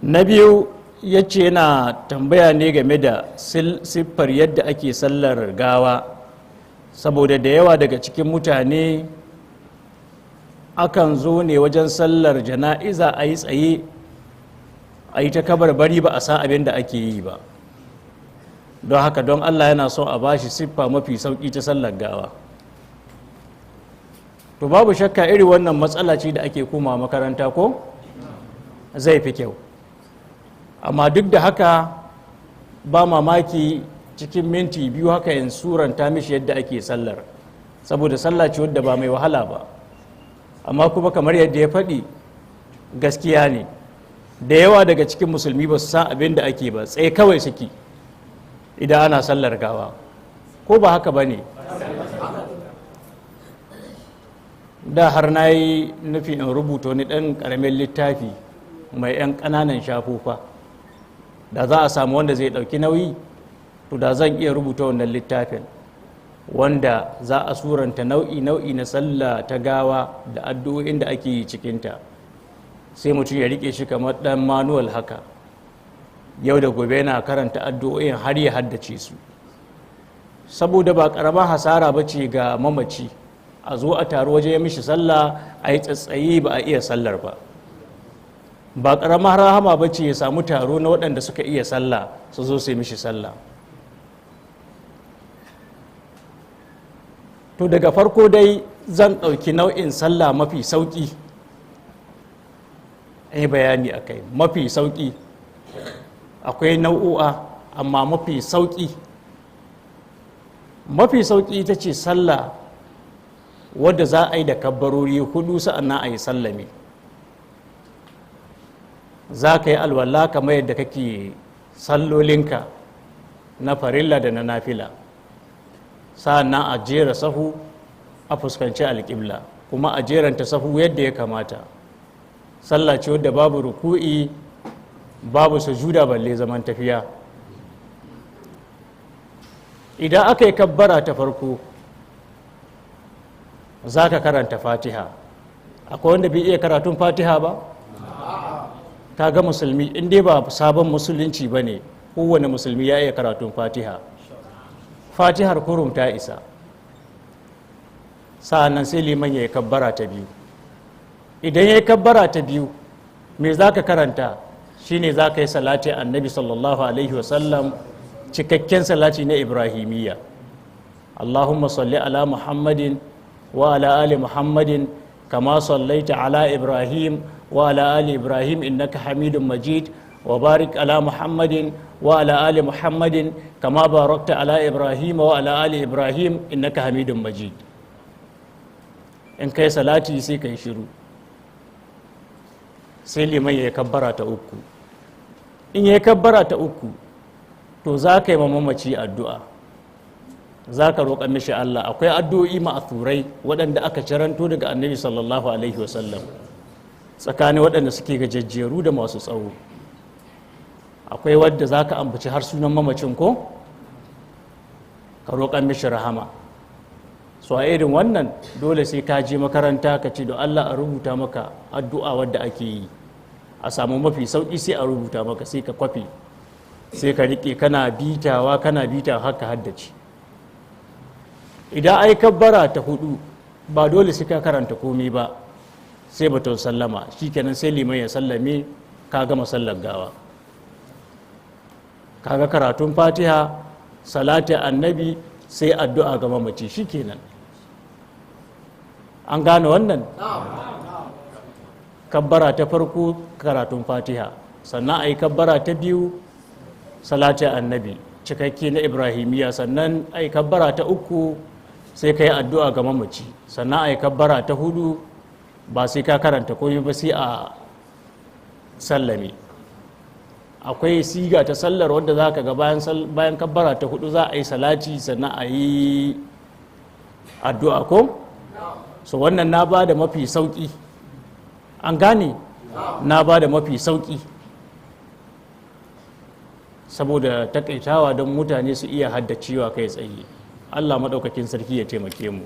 na biyu ya ce yana tambaya ne game da siffar yadda ake sallar gawa, saboda da yawa daga cikin mutane akan zo ne wajen sallar jana'iza a yi tsaye a yi ta kabarbari ba a san abin da ake yi ba. Don haka don Allah yana so a bashi siffa mafi sauƙi ta sallar gawa. To babu shakka iri wannan matsala ce da ake koma makaranta ko zai fi kyau, amma duk da haka ba mamaki cikin minti biyu haka in suranta mishi yadda ake sallar, saboda sallah ce wadda ba mai wahala ba, amma kuma kamar yadda ya faɗi gaskiya ne da yawa daga cikin musulmi ba su san abin da ake ba, tsaye kawai suke idan ana sallar gawa, ko ba haka ba ne? Da har na yi nufi in rubuta wani ɗan ƙaramin littafi mai 'yan ƙananan shafufa, da za a samu wanda zai ɗauki nauyi to da zan iya rubuta wannan littafin wanda za a suranta nau'i na sallah ta gawa da addu'o'in da ake yi cikinta, sai mutum ya rike shi kamar ɗan manuwal haka, yau da gobe yana karanta addu'o'in har ya haddace su, saboda ba ƙaramar hasara ba ce ga mamaci a zo a taru waje ya mishi sallah a yi tsatsayi ba a iya sallar ba. Ba ƙaramar rahama ba ce ya samu taro na waɗanda suka iya sallah su zo su yi mishi sallah. To daga farko dai zan ɗauki nau'in sallah mafi sauƙi yi bayani a kai. Mafi sauƙi akwai nau'o'a, amma mafi sauƙi ita ce sallah wadda za a yi da kabbarori hudu sa'annan a yi sallame. Za ka yi alwala kamar yadda kake sallolinka na farilla da na nafila, sa'annan a jera sahu a fuskanci alƙibla, kuma a jeranta sahu yadda ya kamata. Sallah ce wadda babu ruku'i babu sujuda balle zaman tafiya. Idan aka yi kabbara ta farko za ka karanta fatiha. Akwai wanda bai iya karatun fatiha ba? Ta ga musulmi inda ba sabon musulunci ba ne, kowane musulmi ya iya karatun fatiha. Fatihar kurum ta isa. Sa'annan sai liman ya yi kabbara ta biyu. Idan ya yi kabbara ta biyu, me za ka karanta? Shi ne za ka yi salati annabi sallallahu alaihi wasallam, cikakken salati na ibrahimiyya. Allahumma salli ala Muhammadin wa ala ali Muhammadin kama sallaita ala Ibrahim wa ala ali Ibrahim innaka Hamidum Majid, wa barik ala Muhammadin wa ala ali Muhammadin kama barakta ala Ibrahim wa ala ali Ibrahim innaka Hamidum Majid. In kai salati sai kai shiru, sai liman ya kabbara ta uku. In ya kabbara ta uku, to za ka yi mamaci addu'a, za ka roƙa mishi Allah. Akwai addu'o'i ma'athurai waɗanda aka ciranto daga annabi sallallahu alaihi wasallam, tsakanin waɗanda suke gajejjeru da masu tsawo. Akwai wadda za ka ambaci har sunan mamacin ko ka roƙa mishi rahama. So a irin wannan dole sai ka je makaranta ka ce da Allah a rubuta maka addu'a wadda ake yi, a samu mafi sauƙi sai a rubuta maka, sai ka kwafi, sai ka riƙe kana bitawa haka haddace. Idan ai kabbara ta hudu ba dole sai ka karanta komai ba, sai batun sallama, shikenan sai liman ya sallame ka gama sallar gawa. Kaga karatun fatiha, salati annabi, sai addu'a ga mamaci, shikenan. An gane wannan? Kabbara ta farko karatun fatiha, sannan a yi kabbara ta biyu salati annabi cikakke na ibrahimiyya, sannan a yi kabbara ta uku sai ka yi addu'a ga mamaci, sannan a yi kabbara ta hudu ba sai ka karanta komai ba sai a sallame. Akwai siga ta sallar wadda za ka ga bayan kabbara ta hudu za a yi salati sannan a yi addu'a ko? So wannan na ba da mafi sauƙi. An gane? Na ba da mafi sauƙi saboda takaitawa don mutane su iya haddacewa kai tsaye. Allah maɗaukakin sarki ya taimake mu.